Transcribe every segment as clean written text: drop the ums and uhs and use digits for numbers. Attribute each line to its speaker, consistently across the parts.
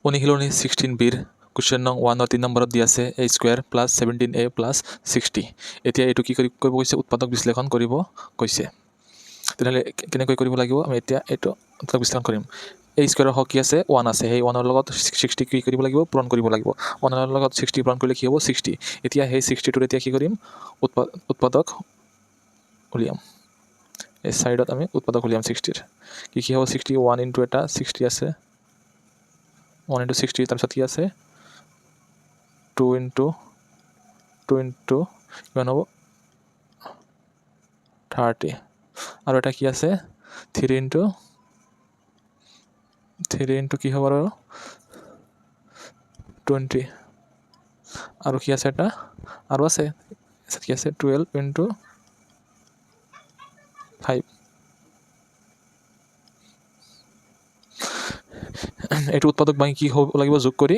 Speaker 1: অনুশীলনী 16bৰ কুৱেশ্যন নং 1 3 নম্বৰত দিয়া আছে a square plus 17a plus 60। এতিয়া এইটো কি কৰিব কৈছে, উৎপাদক বিশ্লেষণ কৰিব কৈছে। তেনেহ'লে কেনেকৈ কৰিব লাগিব, আমি এতিয়া এইটো উৎপাদক বিশ্লেষণ কৰিম। a স্কুৱেৰৰ হক কি আছে, 1 আছে। সেই 1ৰ লগত 60 কি কৰিব লাগিব, পূৰণ কৰিব লাগিব। 1ৰ লগত 60 পূৰণ কৰিলে কি হ'ব, 60। এতিয়া সেই 60টোৰ এতিয়া কি কৰিম, উৎপাদক উলিয়াম। এই ছাইডত আমি উৎপাদক উলিয়াম 60ৰ। কি হ'ব, 60 1 ইনটু এটা 60 আছে, 1 ইনটু 60, তাৰপিছত কি আছে 2 ইনটু কিমান হ'ব 30, আৰু এটা কি আছে 3 ইনটু কি হ'ব আৰু 20, আৰু কি আছে এটা আৰু আছে কি আছে 12 ইনটু 5। এইটো উৎপাদক বাঙি কি হ'ব লাগিব, যোগ কৰি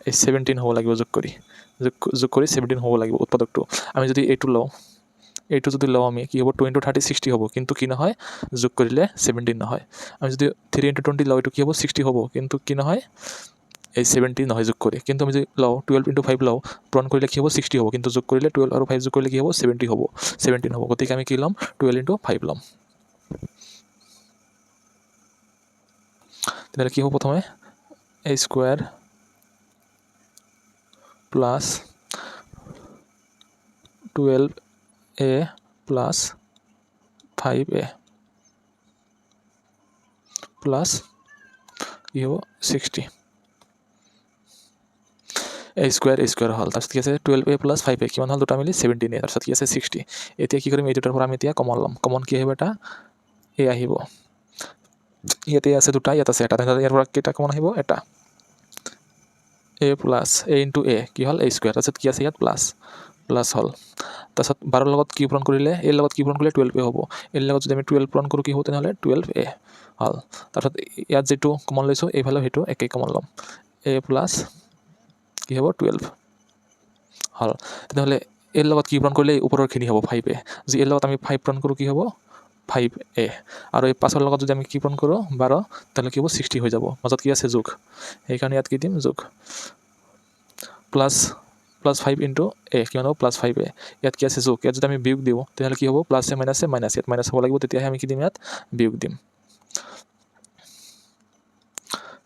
Speaker 1: এই 17 হ'ব লাগিব, যোগ কৰি 17 হ'ব লাগিব উৎপাদকটো। আমি যদি এইটো লওঁ, আমি কি হ'ব 2 ইনটু 30 60 হ'ব, কিন্তু কি নহয় যোগ কৰিলে 17 নহয়। আমি যদি 3 ইনটু 20 লওঁ, এইটো কি হ'ব 60 হ'ব, কিন্তু কি নহয় এই 70 নহয় যোগ কৰি। কিন্তু আমি যদি লওঁ 12 ইনটু 5 লওঁ, পূৰণ কৰিলে কি হ'ব 60 হ'ব, কিন্তু যোগ কৰিলে 12 আৰু 5 যোগ কৰিলে কি হ'ব 70 হ'ব, 17 হ'ব। গতিকে আমি কি ল'ম 12 ইনটু 5 ল'ম। তেনেহ'লে কি হ'ব, প্ৰথমে a square plus 12a plus 5a plus কি হ'ব 60। a স্কুৱেৰ হ'ল, তাৰপিছত কি আছে 12a প্লাছ 5a কিমান হ'ল, দুটা মিলি 17a, তাৰপিছত কি আছে 60। এতিয়া কি কৰিম, এই দুটাৰ পৰা আমি এতিয়া কমন ল'ম। কমন কি আহিব, এটা a আহিব, ইয়াতে আছে দুটা, ইয়াত আছে এটা, তেনেহ'লে ইয়াৰ পৰা কেইটা কমন আহিব, এটা। a plus a into a কি হ'ল a স্কুৱেৰ, তাৰপিছত কি আছে ইয়াত প্লাছ হ'ল। তাৰপিছত 12ৰ লগত কি পূৰণ কৰিলে, a লগত কি পূৰণ কৰিলে 12a হ'ব। a লগত যদি আমি 12 পূৰণ কৰোঁ কি হ'ব, তেনেহ'লে 12a হ'ল। তাৰপিছত ইয়াত যিটো কমন লৈছোঁ, এইফালেও সেইটো একেই কমন ল'ম, a প্লাছ কি হ'ব 12 হ'ল। তেনেহ'লে a লগত কি পূৰণ কৰিলে ওপৰৰখিনি হ'ব 5a, যদি a লগত আমি 5 পূৰণ কৰোঁ কি হ'ব 5a, আৰু এই 5ৰ লগত যদি আমি কি পূৰণ কৰোঁ 12, তেনেহ'লে কি হ'ব 60 হৈ যাব। মাজত কি আছে যোগ, সেইকাৰণে ইয়াত কি দিম যোগ, প্লাছ 5 ইনটু a কিমান হ'ব প্লাছ 5a, ইয়াত কি আছে যোগ, ইয়াত যদি আমি বিয়োগ দিওঁ তেনেহ'লে কি হ'ব প্লাছে মাইনাছে মাইনাছ, ইয়াত মাইনাছ হ'ব লাগিব, তেতিয়াহে আমি কি দিম ইয়াত বিয়োগ দিম।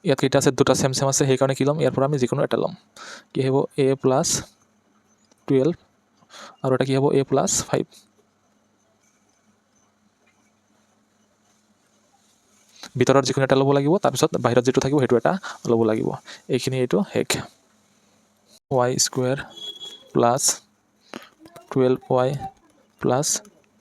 Speaker 1: ইয়াত কেইটা আছে, দুটা চেম আছে, সেইকাৰণে কি ল'ম, ইয়াৰ পৰা আমি যিকোনো এটা ল'ম। কি হ'ব a প্লাছ 12 আৰু এটা কি হ'ব a প্লাছ 5। ভিতৰত যিকোনো এটা ল'ব লাগিব, তাৰপিছত বাহিৰত যিটো থাকিব সেইটো এটা ল'ব লাগিব। এইখিনি এইটো শেষ। y square plus 12y plus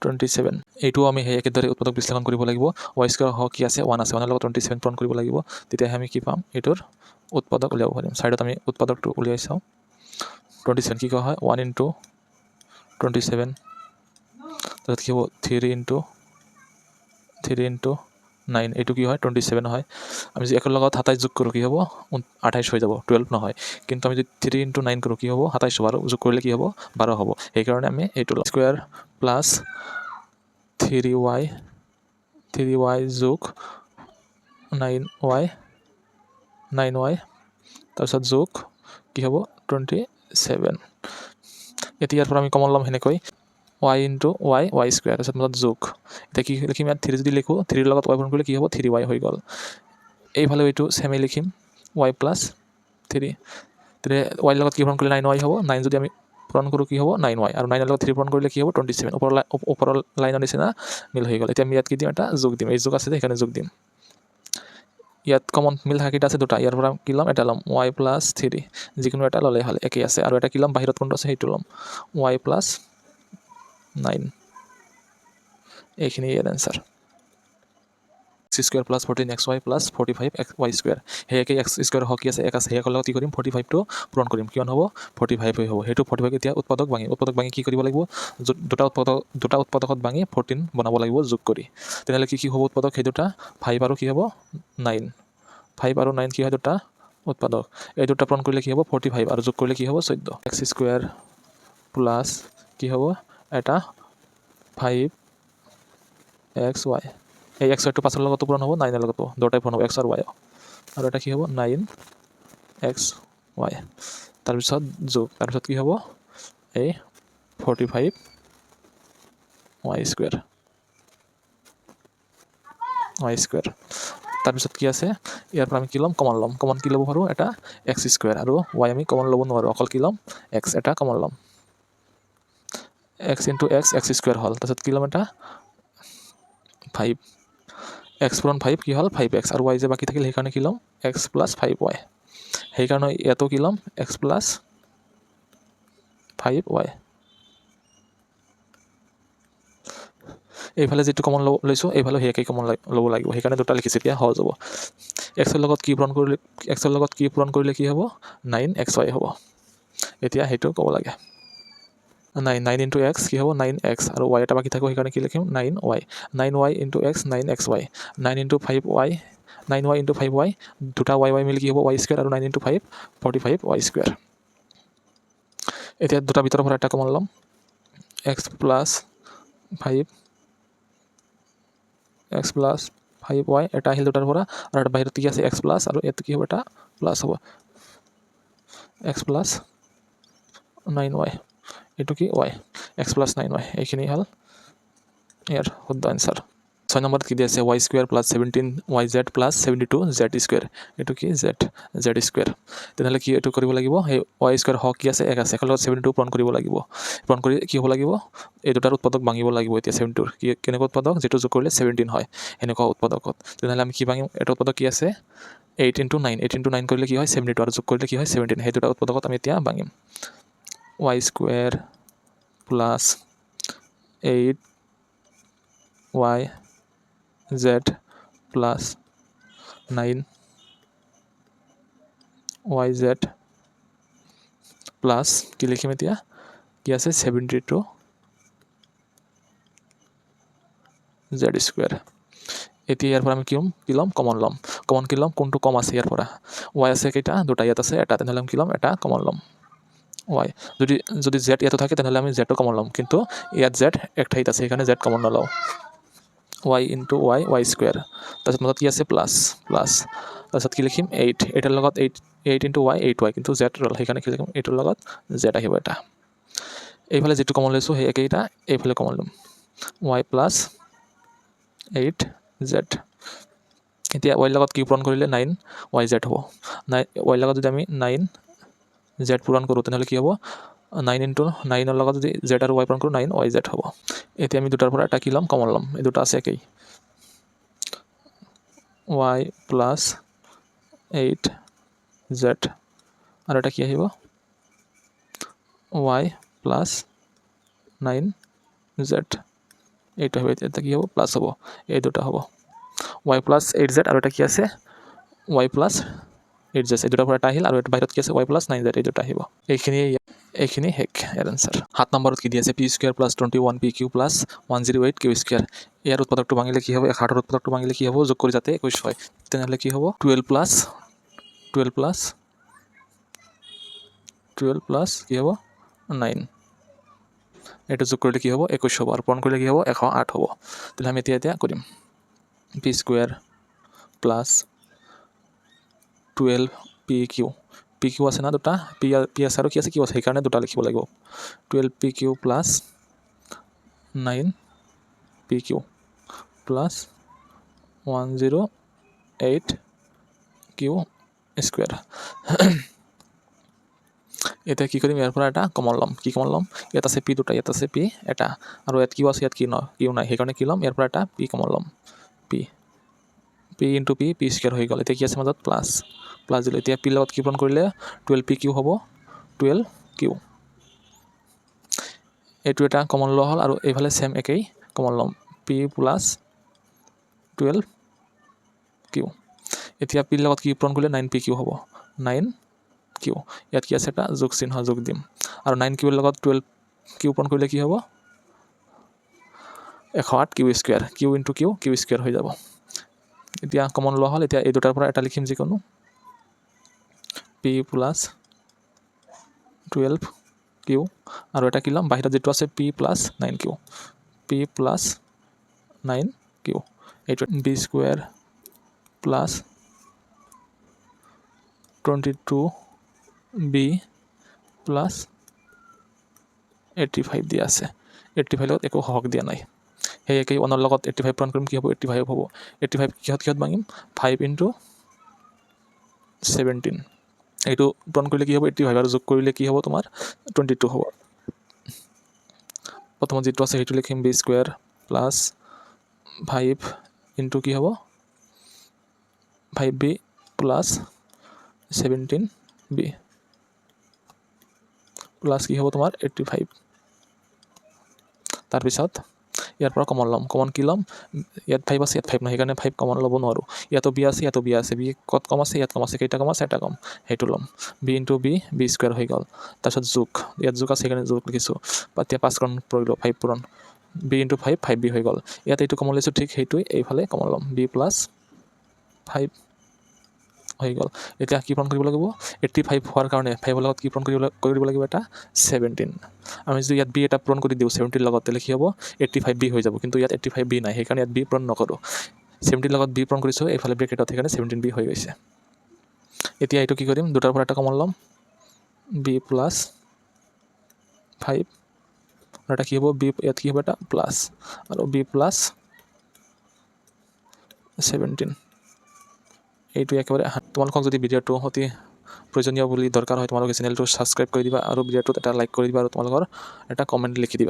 Speaker 1: 27, এইটো আমি সেই একেদৰে উৎপাদক বিশ্লেষণ কৰিব লাগিব। y স্কুৱেৰ হওক কি আছে 1 আছে, 1ৰ লগত 27 পূৰণ কৰিব লাগিব, তেতিয়াহে আমি কি পাম, এইটোৰ উৎপাদক উলিয়াব পাৰিম। ছাইডত আমি উৎপাদকটো উলিয়াই চাওঁ। 27 কি কোৱা হয় 1 ইনটু 27, তাৰপিছত কি হ'ব 3 ইনটু 9, এইটো কি হয় 27 হয়। আমি যদি 1ৰ লগত 27 যোগ কৰোঁ কি হ'ব 28 হৈ যাব, 12 নহয়। কিন্তু আমি যদি 3 ইনটু 9 কৰোঁ কি হ'ব 27 হ'ব, আৰু যোগ কৰিলে কি হ'ব 12 হ'ব। সেইকাৰণে আমি এইটো স্কুৱেৰ প্লাছ 3y যোগ 9y তাৰপিছত যোগ কি হ'ব 27। এতিয়া ইয়াৰ পৰা আমি কমন ল'ম সেনেকৈ y ইনটু y স্কুৱেৰ, তাৰপিছত মাজত যোগ, এতিয়া কি লিখিম ইয়াত 3 যদি লিখোঁ 3ৰ লগত y পূৰণ কৰিলে কি হ'ব 3y হৈ গ'ল। এইফালেও এইটো ছেমেই লিখিম y প্লাছ 3, তেতিয়া y লগত কি পূৰণ কৰিলে 9y হ'ব, 9 যদি আমি পূৰণ কৰোঁ কি হ'ব 9y, আৰু 9ৰ লগত 3 পূৰণ কৰিলে কি হ'ব 27, ওপৰৰ লাইনৰ নিচিনা মিল হৈ গ'ল। এতিয়া আমি ইয়াত কি দিম, এটা যোগ দিম, এই যোগ আছে সেইকাৰণে যোগ দিম। ইয়াত কমন মিল থকা কেইটা আছে দুটা, ইয়াৰ পৰা কি ল'ম এটা ল'ম y প্লাছ 3, যিকোনো এটা ল'লেই হ'ল, একেই আছে। আৰু এটা কি ল'ম বাহিৰত কোনটো আছে সেইটো ল'ম y প্লাছ 9, এইখিনি ইয়াৰ answer. x square plus 14xy plus 45y square, সেই একেই x স্কুৱেৰ হওক কি আছে 1 আছে, সেইয়াকৰ লগত কি কৰিম 45টো পূৰণ কৰিম, কিমান হ'ব 45 হৈ হ'ব। সেইটো 45 এতিয়া উৎপাদক ভাঙি কি কৰিব লাগিব, দুটা উৎপাদকত ভাঙি 14 বনাব লাগিব যোগ কৰি। তেনেহ'লে কি হ'ব উৎপাদক, সেই দুটা 5 আৰু কি হ'ব 9, 5 আৰু 9 কি হয় দুটা উৎপাদক, এই দুটা পূৰণ কৰিলে কি হ'ব 45, আৰু যোগ কৰিলে কি হ'ব 14। x স্কুৱেৰ প্লাছ কি হ'ব এটা 5xy, এই x ৱাইটো 5ৰ লগতো পূৰণ হ'ব 9ৰ লগতো, দুটাই পূৰণ হ'ব x আৰু y, আৰু এটা কি হ'ব 9 এক্স ৱাই তাৰপিছত যোগ তাৰপিছত কি হ'ব এই 45 ৱাই স্কুৱেৰ তাৰপিছত কি আছে ইয়াৰ পৰা আমি কি ল'ম কমন ল'ম কমন কি ল'ব পাৰোঁ এটা এক্স স্কুৱেৰ আৰু ৱাই আমি কমন ল'ব নোৱাৰোঁ অকল কি ল'ম এক্স এটা কমন ল'ম এক্স ইনটু এক্স স্কুৱেৰ হ'ল তাৰপিছত কি ল'ম এটা 5 এক্স পূৰণ 5 কি হ'ল 5x আৰু ৱাই যে বাকী থাকিল সেইকাৰণে কি ল'ম এক্স প্লাছ 5y সেইকাৰণে ইয়াতো কি ল'ম এক্স প্লাছ 5y এইফালে যিটো কমন লৈছোঁ এইফালে সেই কমন ল'ব লাগিব সেইকাৰণে দুটা লিখিছোঁ এতিয়া সহজ হ'ব এক্সৰ লগত কি পূৰণ কৰিলে কি হ'ব 9xy হ'ব এতিয়া সেইটো ক'ব লাগে 9 ইনটু এক্স কি হ'ব 9x আৰু ৱাই এটা বাকী থাকিব সেইকাৰণে কি লিখিম 9y into x 9xy 9 into 5y 9y into 5y দুটা y মিলি কি হ'ব y স্কুৱেৰ আৰু 9 ইনটু 5 45y স্কুৱেৰ এতিয়া দুটা ভিতৰৰ পৰা এটা কমন ল'ম এক্স প্লাছ 5y এটা আহিল দুটাৰ পৰা আৰু এটা বাহিৰত কি আছে এক্স প্লাছ আৰু ইয়াত কি হ'ব এটা প্লাছ হ'ব এক্স প্লাছ 9y এইটো কি ৱাই এক্স প্লাছ 9y এইখিনি হ'ল ইয়াৰ শুদ্ধ এনচাৰ 6 নম্বৰত কি দি আছে Y square plus 17yz plus 72z square এইটো কি জেড স্কুৱেৰ তেনেহ'লে কি এইটো কৰিব লাগিব সেই ৱাই স্কুৱেৰ হওক কি আছে এক আছে একৰ লগত 72 পূৰণ কৰিব লাগিব পূৰণ কৰি কি হ'ব লাগিব এই দুটাৰ উৎপাদক ভাঙিব লাগিব এতিয়া 72ৰ কি কেনেকুৱা উৎপাদক যিটো যোগ কৰিলে 17 হয় এনেকুৱা উৎপাদকত তেনেহ'লে আমি কি ভাঙিম এটা উৎপাদক কি আছে 8 ইনটু 9 কৰিলে কি হয় 72 আৰু যোগ কৰিলে কি হয় 17 সেই দুটা উৎপাদকত আমি এতিয়া ভাঙিম y square plus 8y z plus 9yz plus কি লিখিম এতিয়া কি আছে 72 z স্কুৱেৰ এতিয়া ইয়াৰ পৰা আমি কি ল'ম কমন কি ল'ম কোনটো কম আছে ইয়াৰ পৰা ৱাই আছে কেইটা দুটা ইয়াত আছে এটা তেনেহ'লে আমি কি ল'ম এটা কমন ল'ম ৱাই যদি জেড ইয়াতো থাকে তেনেহ'লে আমি জেডটো কমন ল'ম কিন্তু ইয়াত জেড এক ঠাইত আছে সেইকাৰণে জেড কমন নলওঁ ৱাই ইনটু ৱাই স্কুৱেৰ তাৰপিছত মাজত কি আছে প্লাছ তাৰপিছত কি লিখিম 8 লগত 8 ইনটু ৱাই 8y কিন্তু জেড ৰ'ল সেইকাৰণে কি লিখিম 8ৰ লগত জেড আহিব এটা এইফালে যিটো কমন লৈছোঁ সেই একেইটা এইফালে কমন ল'ম ৱাই প্লাছ 8z এতিয়া ৱাইৰ লগত কি পূৰণ কৰিলে 9yz হ'ব ৱাইৰ লগত যদি আমি 9z পূৰণ কৰোঁ তেনেহ'লে কি হ'ব 9 ইনটু 9ৰ লগত যদি z আৰু y পূৰণ কৰোঁ 9yz হ'ব এতিয়া আমি দুটাৰ পৰা এটা কি ল'ম কমন ল'ম এই দুটা আছে একেই y প্লাছ 8z আৰু এটা কি আহিব y প্লাছ 9z এইটো হ'ব এতিয়া কি হ'ব প্লাছ হ'ব এই দুটা হ'ব y প্লাছ 8z আৰু এটা কি আছে y প্লাছ 8z এই দুটাৰ পৰা এটা আহিল আৰু এটা বাহিৰত কি আছে y প্লাছ 9z এই দুটা আহিব এইখিনি শেষ ইয়াৰ এনচাৰ 7 নম্বৰত কি দি আছে p square plus 21 pq plus 108 q square ইয়াৰ উৎপাদকটো ভাঙিলে কি হ'ব 108ৰ উৎপাদকটো ভাঙিলে কি হ'ব যোগ কৰি যাতে 21 হয় তেনেহ'লে কি হ'ব 12 প্লাছ কি হ'ব 9 এইটো যোগ কৰিলে কি হ'ব 21 হ'ব আৰু পূৰণ কৰিলে কি হ'ব 108 হ'ব তেতিয়াহ'লে আমি এতিয়া কৰিম p square plus 12 p q আছে না দুটা পি আছে আৰু কি আছে কিউ আছে সেইকাৰণে দুটা লিখিব লাগিব 12 p q plus 9 p q plus 108 q square এতিয়া কি কৰিম ইয়াৰ পৰা এটা কমন ল'ম কি কমন ল'ম ইয়াত আছে পি দুটা ইয়াত আছে পি এটা আৰু ইয়াত কিউ আছে ইয়াত কিউ নাই সেইকাৰণে কি ল'ম ইয়াৰ পৰা এটা পি কমন ল'ম পি ইনটু পি স্কুৱেৰ হৈ গ'ল এতিয়া কি আছে মাজত প্লাছ দিলোঁ এতিয়া পিৰ লগত কি পূৰণ কৰিলে 12 পি কিউ হ'ব 12 কিউ এইটো এটা কমন লোৱা হ'ল আৰু এইফালে ছেম একেই কমন ল'ম পি প্লাছ 12 কিউ এতিয়া পিৰ লগত কি পূৰণ কৰিলে 9 পি কিউ হ'ব 9 কিউ ইয়াত কি আছে এটা যোগ চিহ্ন যোগ দিম আৰু 9 কিউৰ লগত 12 কিউ পূৰণ কৰিলে কি হ'ব 108 q square q into q square হৈ যাব এতিয়া কমন লোৱা হ'ল এতিয়া এই দুটাৰ পৰা এটা লিখিম যিকোনো পি প্লাছ 12 কিউ আৰু এটা কি ল'ম বাহিৰত যিটো আছে p plus 9 q p plus 9 q এইটো b square plus 22b plus 85 দিয়া আছে। 85 লগত একো হওক দিয়া নাই, সেই একেই 1 লগত 85 পূৰণ কৰিম, কি হ'ব 85 হ'ব। 85 কিহত ভাঙিম 5 × 17, এইটো পূৰণ কৰিলে কি হ'ব 85 আৰু যোগ কৰিলে কি হ'ব তোমাৰ 22 হ'ব। প্ৰথমত যিটো আছে সেইটো লিখিম b² প্লাছ 5 × কি হ'ব 5b প্লাছ 17b প্লাছ কি হ'ব তোমাৰ 85। তাৰপিছত ইয়াৰ পৰা কমন ল'ম, কমন কি ল'ম, ইয়াত 5 আছে ইয়াত 5 নাই, সেইকাৰণে 5 কমন ল'ব নোৱাৰোঁ। ইয়াতো b আছে ইয়াতো b আছে, b ক'ত কম আছে ইয়াত কম আছে, কেইটা কম আছে এটা কম, সেইটো ল'ম b × b² হৈ গ'ল। তাৰপিছত যোগ, ইয়াত যোগ আছে সেইকাৰণে যোগ লিখিছোঁ, এতিয়া 5 পূৰণ কৰিলোঁ 5 পূৰণ b × 5 5b হৈ গ'ল। ইয়াত এইটো কমন লৈছোঁ, ঠিক সেইটোৱে এইফালে কমন ল'ম b প্লাছ 5 হৈ গ'ল। এতিয়া কি পূৰণ কৰিব লাগিব 85 হোৱাৰ কাৰণে 5ৰ লগত কি পূৰণ কৰি দিব লাগিব এটা 17। আমি যদি ইয়াত b এটা পূৰণ কৰি দিওঁ 70 লগত, তেতিয়াহ'লে কি হ'ব 85b হৈ যাব, কিন্তু ইয়াত 85b নাই, সেইকাৰণে ইয়াত b পূৰণ নকৰোঁ। 70 লগত b পূৰণ কৰিছোঁ, এইফালে ব্ৰেকেটত, সেইকাৰণে 17b হৈ গৈছে। এতিয়া এইটো কি কৰিম, দুটাৰ পৰা এটা কমন ল'ম b প্লাছ 5 আৰু এটা কি হ'ব b, ইয়াত কি হ'ব এটা প্লাছ আৰু b প্লাছ 17। এইটো একেবাৰে তোমালোকক যদি ভিডিঅ'টো অতি প্ৰয়োজনীয় বুলি দৰকাৰ হয়, তোমালোকে চেনেলটো ছাবস্ক্ৰাইব কৰি দিবা আৰু ভিডিঅ'টোত এটা লাইক কৰি দিবা আৰু তোমালোকৰ এটা কমেণ্ট লিখি দিবা।